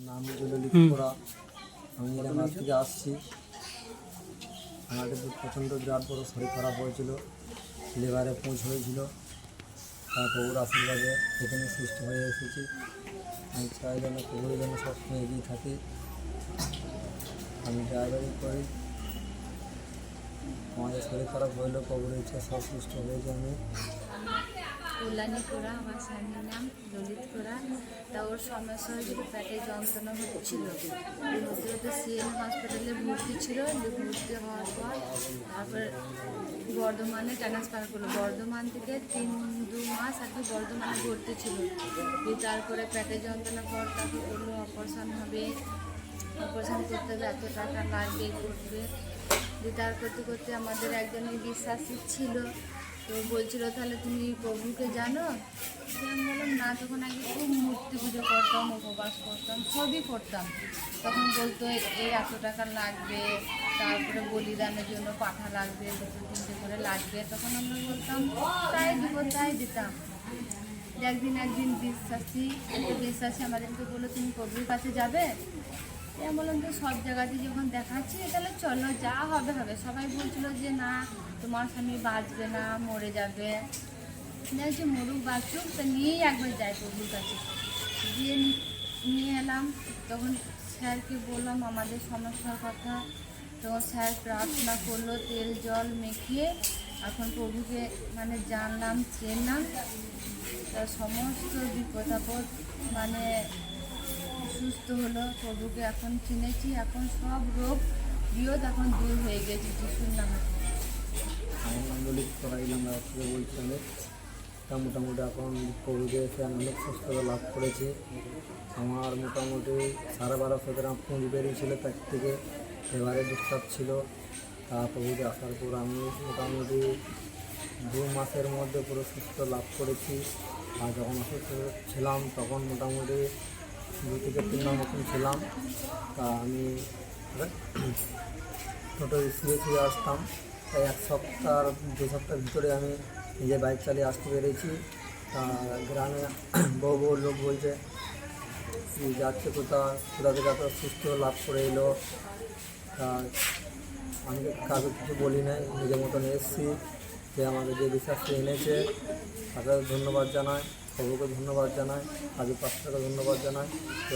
নাম ললিত করা। আমি এলাকা থেকে আসছি। আমাদের প্রচণ্ড বিরাট বড় শরীর খারাপ হয়েছিল, লিভারে পুঁজ হয়েছিল। তার প্রভুর আশীর্বাদে এখানে সুস্থ হয়ে এসেছি। আমি চাই যেন প্রভুর যেন সবসময় এগিয়ে থাকি। আমি ড্রাইভারি করি। আমাদের শরীর খারাপ হইলেও প্রভুর ইচ্ছা সব সুস্থ হয়েছে। আমি কল্যাণী কোরা, আমার স্বামীর নাম ললিত কোরা। তা ওর সমস্যা হয়েছিল, পেটে যন্ত্রণা হচ্ছিল। হতে হতে সিএন হসপিটালে ভর্তি ছিল। ভর্তি হওয়ার পর তারপর বর্ধমানে ট্রান্সফার করলো। বর্ধমান থেকে 2 মাস আর কি বর্ধমানে ভর্তি ছিল। তারপরে পেটে যন্ত্রণা পর তাকে বললো অপারেশন হবে। অপারেশন করতে হবে, এত টাকা লাগবে করবে। তার করতে করতে আমাদের একজনের বিশ্বাসী ছিল, তো বলছিল তাহলে তুমি প্রভুকে জানো? আমি বললাম না, তখন আগে খুব মূর্তি পুজো করতাম, উপবাস করতাম, সবই করতাম। তখন বলতো এই এত টাকা লাগবে, তারপরে বলিদানের জন্য পাঠা লাগবে, 2-3টে করে লাগবে। তখন আমরা বলতাম তাই দিব, তাই দিতাম। একদিন বিশ্বাসী আমাদেরকে বললো তুমি প্রভুর কাছে যাবে। আমি বললাম তো সব জায়গাতে যখন দেখাচ্ছি তাহলে চলো, যা হবে হবে। সবাই বলছিল যে না তোমার স্বামী বাঁচবে না, মরে যাবে। যে মরুক বাঁচুক, তা নিয়েই একবার যাই প্রভুর কাছে। গিয়ে নিয়ে এলাম। তখন স্যারকে বললাম আমাদের সমস্যার কথা। তখন স্যার প্রার্থনা করলো, তেল জল মেখিয়ে এখন প্রভুকে মানে জানলাম, চেনলাম। তার সমস্ত বিপদ আপদ মানে সুস্থ হলো। প্রভুকে এখন চিনেছি, এখন সব রোগ বিয়োগ এখন দূর হয়ে গেছে যিশুর নামে। আমার নাম ললিত করা ইলামবাগ থেকে বলছিলাম। তা মোটামুটি এখন প্রভুকে এসে আমি অনেক সুস্থতা লাভ করেছি। আমার মোটামুটি 12.5 গ্রাম পুঁজ বেরিয়েছিল পেট থেকে, এবারে ডিস্টার্ব ছিল। তা প্রভুকে আসার পর আমি মোটামুটি 2 মাসের মধ্যে পুরো সুস্থ লাভ করেছি। আর যখন অসুস্থ ছিলাম তখন মোটামুটি 2 থেকে 3 মাস মতন ছিলাম। তা আমি টোটো শুয়ে আসতাম। তাই 1 সপ্তাহ 2 সপ্তাহের ভিতরে আমি নিজে বাইক চালিয়ে আসতে পেরেছি। গ্রামে বহু লোক বলছে যাচ্ছে কোথা থেকে এত সুস্থ লাভ করে এলো। তা আমি কাউকে কিছু বলি নাই, নিজের মতন এসেছি। যে আমাকে যে বিশ্বাসকে এনেছে তাকে ধন্যবাদ জানাই, প্রভুকে ধন্যবাদ জানাই, আজকে পাঁচটাকে ধন্যবাদ জানাই। তো